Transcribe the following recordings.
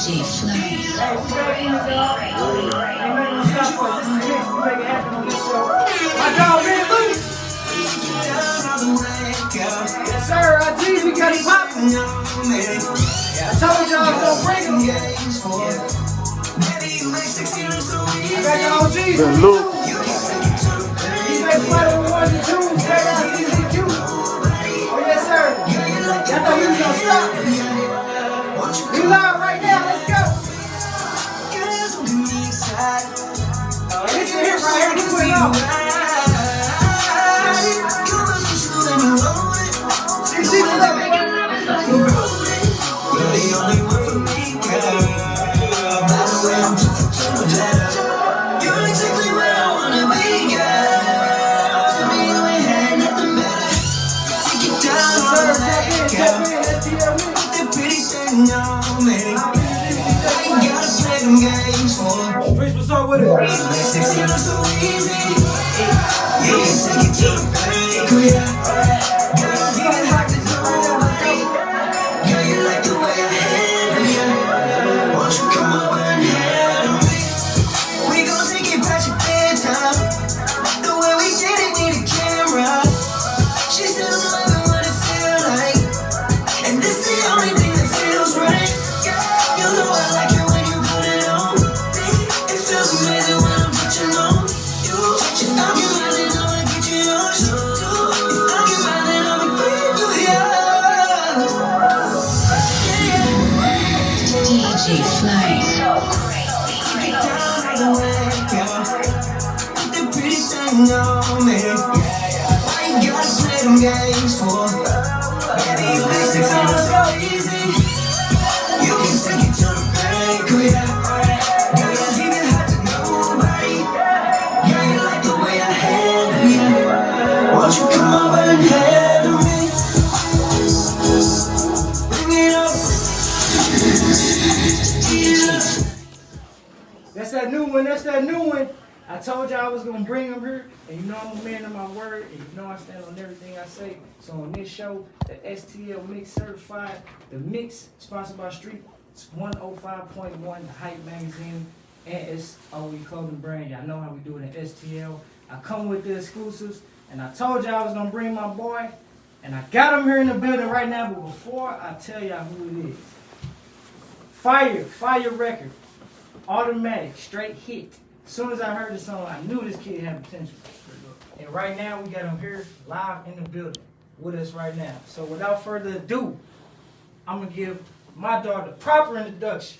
DJ Fly. Hey, we back in it, dog. Ain't nothing gonna stop us. This is the mix. We make it happen on this show. My dog, man, loose. Yes, sir. IG, we got it poppin'. I told y'all I was gonna bring him. I got the OGs. Been Luke. DJ Fly on the ones and twos. Check out CZQ. Oh, yes, sir. I thought we was gonna stop. We live right now. Let's go. This is it right here. This is it all. See, what up, man? You're exactly where I wanna be, girl. To me, you ain't had nothing better. Take it down on the leg, girl. Put that pretty thing on me. I ain't gotta play them games for. Chris, what's up with it? Sexy, you're so easy. You can take it to the bank, oh yeah. Girl, you ain't hard to nobody. Girl, you like the way I handle you. Won't you come over and handle me? We gon' take it past your bedtime. The way we did it need a camera. She said I'm loving what it feel like, and this the only thing that feels right. You know I like it when you put it on. It feels amazing when I'm touching on you. If I'm your man, then I'ma get you yours too. If I'm your man, then I'ma give you yours. DJ Fly. Take it down all the way, girl. Put that pretty thing on me. Why you gotta play them games for? Baby, you make it sound so easy. You can take it to the bank, oh yeah. Girl, you leave it hard to nobody. Girl, you like the way I handle you. Won't you come over and handle me? Bring it up. That's that new one. That's that new one. I told y'all I was gonna bring him here, and you know I'm a man of my word, and you know I stand on everything I say. So on this show, the STL Mix Certified, the mix sponsored by Street 105.1, the Hype Magazine, and SOE Clothing Brand. Y'all know how we do it in STL. I come with the exclusives, and I told y'all I was gonna bring my boy, and I got him here in the building right now. But before I tell y'all who it is, Fire record. Automatic, straight hit. As soon as I heard the song, I knew this kid had potential. And right now, we got him here live in the building with us right now. So without further ado, I'm going to give my dog the proper introduction.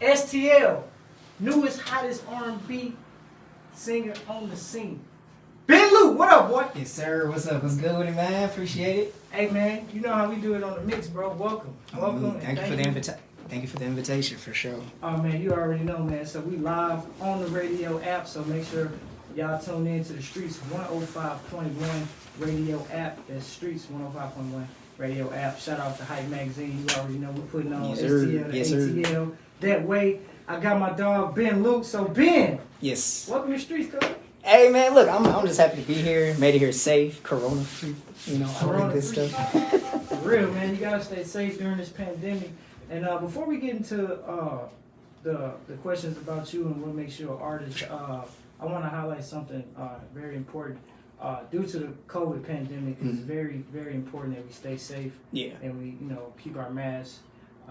STL, newest, hottest R&B singer on the scene. Ben Lou, what up, boy? Yes, sir. What's up? What's good with it, man? Appreciate it. Hey, man, you know how we do it on the mix, bro. Welcome. Welcome. Thank you for the invitation. Thank you for the invitation, for sure. Oh man, you already know, man. So we live on the radio app. So make sure y'all tune in to the Streets 105.1 radio app. That's Streets 105.1 radio app. Shout out to Hype Magazine. You already know we're putting on Yes, sir. STL to Yes, sir. ATL. That way, I got my dog Ben Luke. So Ben, Yes. welcome to Streets, cuz. Hey, man, look, I'm just happy to be here. Made it here safe, corona free. You know, all that good Corona-free. stuff. For real, man. You gotta stay safe during this pandemic. And before we get into the questions about you and what makes you an artist, I want to highlight something very important. Due to the COVID pandemic, it's very, very important that we stay safe Yeah. and we, keep our masks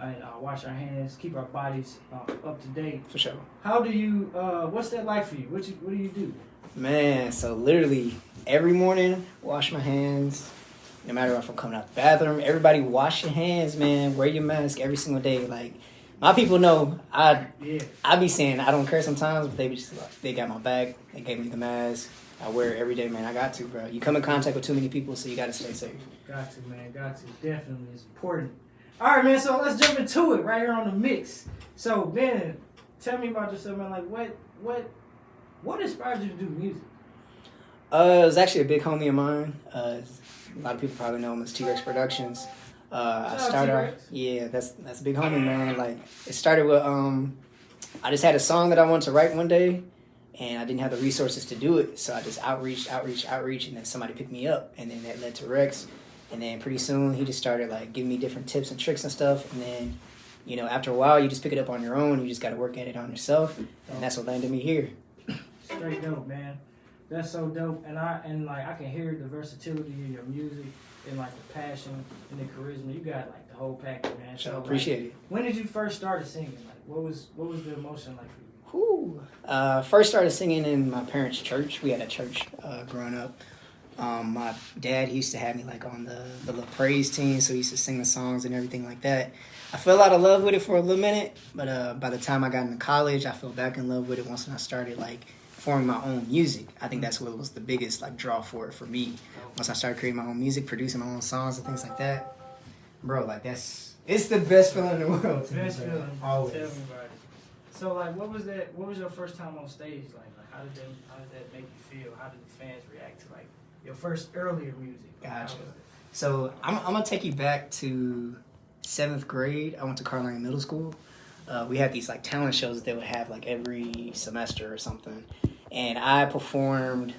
and wash our hands, keep our bodies up to date. For sure. How do you? What's that like for you? What do you do? Man, so literally every morning, wash my hands. No matter if I'm coming out the bathroom, everybody wash your hands, man. Wear your mask every single day. Like, my people know I be saying I don't care sometimes, but they got my back. They gave me the mask. I wear it every day, man. I got to, bro. You come in contact with too many people, so you got to stay safe. Got to, man. Got to. Definitely. It's important. All right, man. So let's jump into it right here on the mix. So, Ben, tell me about yourself, man. Like, what inspired you to do music? It was actually a big homie of mine. A lot of people probably know him as T-Rex Productions. I started off, yeah, that's a big homie, man. Like, it started with, I just had a song that I wanted to write one day, and I didn't have the resources to do it, so I just outreach, and then somebody picked me up, and then that led to Rex, and then pretty soon he just started like giving me different tips and tricks and stuff, and then you know, after a while, you just pick it up on your own. You just got to work at it on yourself, and that's what landed me here. Straight dope, man. That's so dope, and I can hear the versatility in your music and like the passion and the charisma. You got like the whole package, man. So So appreciate it. When did you first started singing? Like, what was the emotion like for you? First started singing in my parents' church. We had a church growing up. My dad, he used to have me like on the little praise team, so he used to sing the songs and everything like that. I fell out of love with it for a little minute, but by the time I got into college, I fell back in love with it once I started like forming my own music. I think that's what was the biggest like draw for it for me. Once I started creating my own music, producing my own songs and things like that, bro, like it's the best feeling in the world. To Best me, bro. feeling. Always. Tell me about it. So like, what was that? What was your first time on stage like? Like, how did that make you feel? How did the fans react to like your first earlier music? Like, how Gotcha. was it? So I'm gonna take you back to 7th grade. I went to Carline Middle School. We had these like talent shows that they would have like every semester or something, and I performed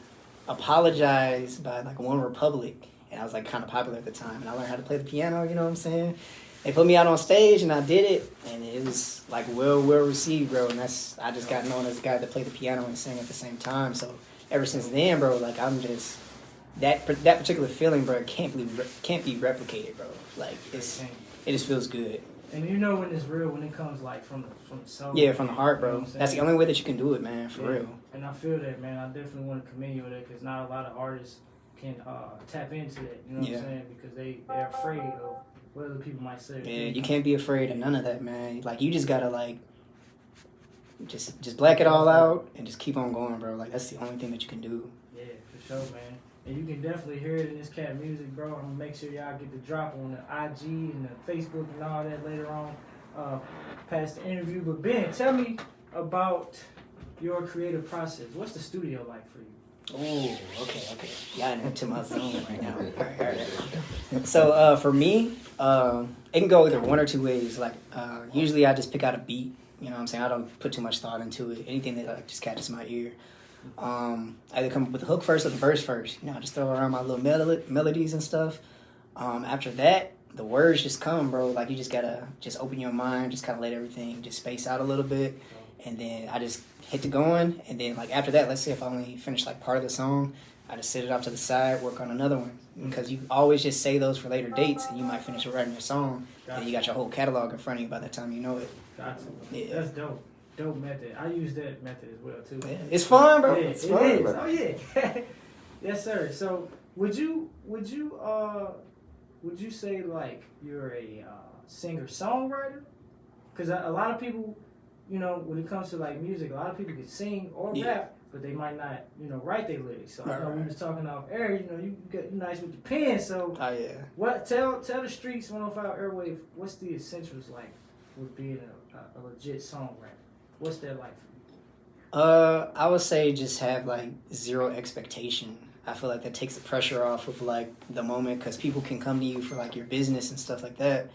"Apologize" by like One Republic, and I was like kind of popular at the time, and I learned how to play the piano. You know what I'm saying? They put me out on stage, and I did it, and it was like well received, bro. And I just got known as the guy that played the piano and sang at the same time. So ever since then, bro, like I'm just that particular feeling, bro, can't be replicated, bro. Like it just feels good. And you know when it's real when it comes like from the soul. Yeah, from the heart, You know bro. what I'm That's the saying? only way that you can do it, man. For Yeah. real. And I feel that, man. I definitely want to commend you with it because not a lot of artists can tap into that. You know what Yeah. I'm saying? Because they're afraid of what other people might say. Yeah, you can't be afraid of none of that, man. Like you just gotta like just black it all out and just keep on going, bro. Like that's the only thing that you can do. Yeah, for sure, man. And you can definitely hear it in this cat music, bro. I'm gonna make sure y'all get the drop on the IG and the Facebook and all that later on, past the interview. But Ben, tell me about your creative process. What's the studio like for you? Oh, okay. Y'all into my zone right now. All right. So for me, it can go either one or two ways. Like usually I just pick out a beat. You know what I'm saying? I don't put too much thought into it. Anything that like just catches my ear. I either come up with the hook first or the verse first. You know, I just throw around my little melodies and stuff. After that, the words just come, bro. Like you just gotta just open your mind, just kind of let everything just space out a little bit, and then I just hit the going. And then like after that, let's say if I only finish like part of the song, I just sit it off to the side, work on another one, because you always just say those for later dates, and you might finish writing your song, and you got your whole catalog in front of you by the time you know it. Gotcha. Yeah. That's dope. Dope method. I use that method as well too. Yeah, it's fun, bro. Yeah, It's it fun, is. bro. Oh yeah. Yes, sir. So would you say like you're a singer songwriter? Because a lot of people, you know, when it comes to like music, a lot of people can sing or Yeah. rap, but they might not, you know, write their lyrics. So I know we Right. was talking off air. You know, you get nice with the pen. So Oh yeah. what? Tell the streets 105 Airwave. What's the essentials like with being a legit songwriter? What's that like for you? I would say just have like zero expectation. I feel like that takes the pressure off of like the moment, because people can come to you for like your business and stuff like that.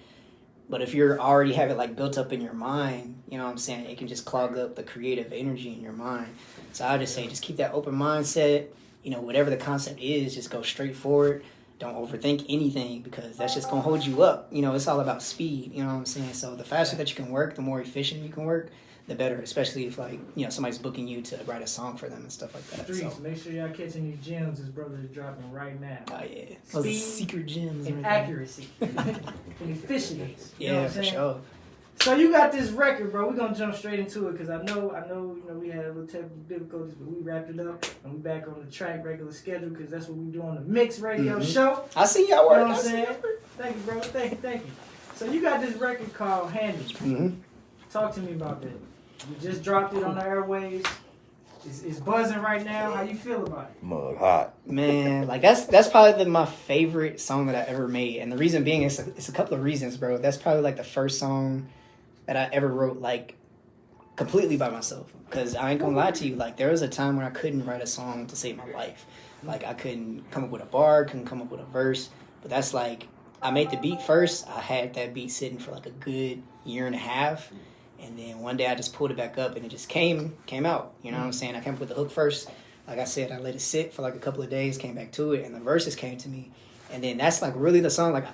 But if you're already have it like built up in your mind, you know what I'm saying, it can just clog up the creative energy in your mind. So I would just say just keep that open mindset. You know, whatever the concept is, just go straight forward. Don't overthink anything, because that's just gonna hold you up. You know, it's all about speed. You know what I'm saying? So the faster that you can work, the more efficient you can work, the better. Especially if like, you know, somebody's booking you to write a song for them and stuff like that. Streets, So, make sure y'all catching these gems his brother is dropping right now. oh yeah, those are Speed secret gems. And right there. accuracy. And efficiency. You know Yeah, what I'm for saying? sure. So you got this record, bro. We're gonna jump straight into it because I know, you know, we had a little technical difficulties, but we wrapped it up and we back on the track, regular schedule, because that's what we do on the Mix Radio show. I see y'all You know work. what I'm saying? Thank you, bro. Thank you. So you got this record called Handy. Mm-hmm. Talk to me about that. You just dropped it on the airwaves. It's buzzing right now. How you feel about it? Mug hot. Man, like that's probably my favorite song that I ever made, and the reason being it's a couple of reasons, bro. That's probably like the first song that I ever wrote like completely by myself. Cause I ain't gonna lie to you, like there was a time when I couldn't write a song to save my life. Like I couldn't come up with a bar, couldn't come up with a verse. But that's like I made the beat first. I had that beat sitting for like a good year and a half. And then one day I just pulled it back up and it just came out. You know what I'm saying? I came up with the hook first. Like I said, I let it sit for like a couple of days, came back to it, and the verses came to me. And then that's like really the song. Like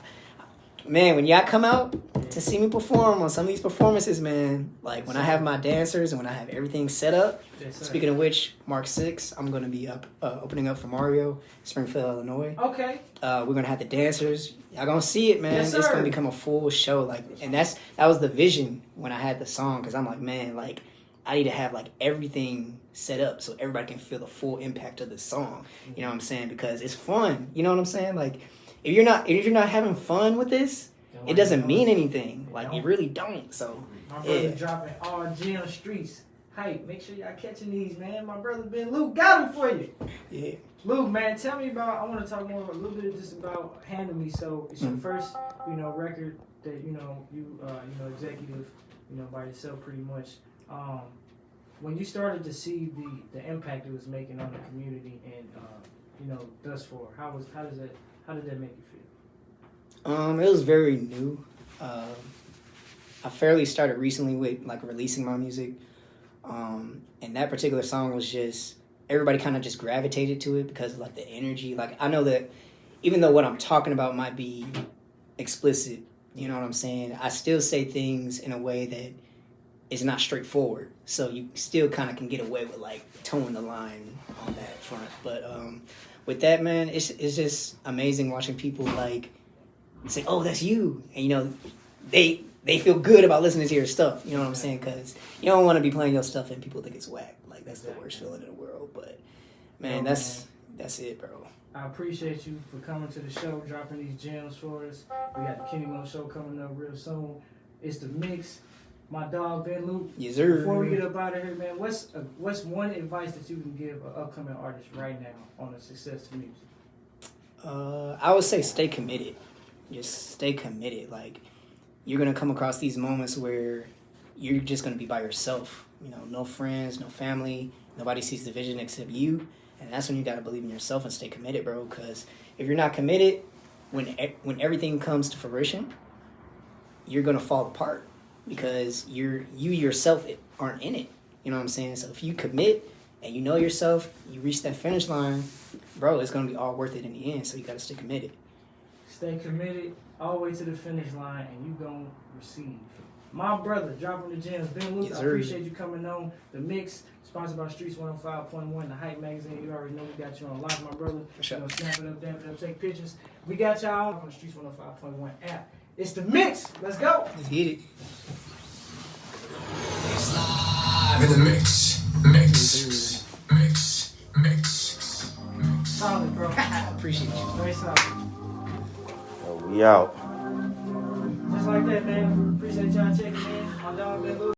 man, when y'all come out to see me perform on some of these performances, man, like when I have my dancers and when I have everything set up. Yes, sir. Speaking of which, March 6th, I'm gonna be opening up for Mario, Springfield, Illinois. Okay. We're gonna have the dancers. Y'all gonna see it, man. Yes, It's sir. gonna become a full show, like, and that was the vision when I had the song, because I'm like, man, like, I need to have like everything set up so everybody can feel the full impact of the song. You know what I'm saying? Because it's fun. You know what I'm saying? Like, if you're not having fun with this, it doesn't mean anything. Like, you really don't. So, My brother yeah. dropping all Jam Streets. Hype. Make sure y'all catching these, man. My brother Ben Luke got them for you. Yeah. Luke, man, tell me about. I want to talk more a little bit just about Handle Me. So it's your first, record that you executive, by yourself pretty much. When you started to see the impact it was making on the community and thus far, how did that make you feel? It was very new. I fairly started recently with like releasing my music. And that particular song was just, everybody kind of just gravitated to it because of like the energy. Like, I know that even though what I'm talking about might be explicit, you know what I'm saying, I still say things in a way that is not straightforward. So you still kind of can get away with like towing the line on that front. But with that, man, it's just amazing watching people like say, oh, that's you. And, they feel good about listening to your stuff. You know what I'm saying? Because you don't want to be playing your stuff and people think it's whack. Like, that's the worst feeling in the world. But, man, that's it, bro. I appreciate you for coming to the show, dropping these gems for us. We got the Kenny Mo show coming up real soon. It's the mix. My dog Ben Luke. Yes, sir. Before we get up out of here, man, what's one advice that you can give an upcoming artist right now on the success of music? I would say stay committed. Just stay committed. Like, you're going to come across these moments where you're just going to be by yourself. No friends, no family. Nobody sees the vision except you. And that's when you got to believe in yourself and stay committed, bro. Because if you're not committed, when everything comes to fruition, you're going to fall apart. Because you yourself aren't in it. You know what I'm saying? So if you commit and you know yourself, you reach that finish line, bro, it's going to be all worth it in the end. So you got to stay committed. Stay committed all the way to the finish line, and you going to receive. My brother, dropping the gems. Ben Luke, Yes, I sir. appreciate you coming on. The Mix, sponsored by Streets 105.1, the Hype Magazine. You already know we got you on lock, my brother. For sure. Snap it up, dab it up, take pictures. We got y'all on the Streets 105.1 app. It's the Mix. Let's go. Let's get it. Live in the mix. Mix. Solid, bro. Appreciate you. Very solid. We out. Just like that, man. Appreciate y'all checking in. My dog, Ben Luke.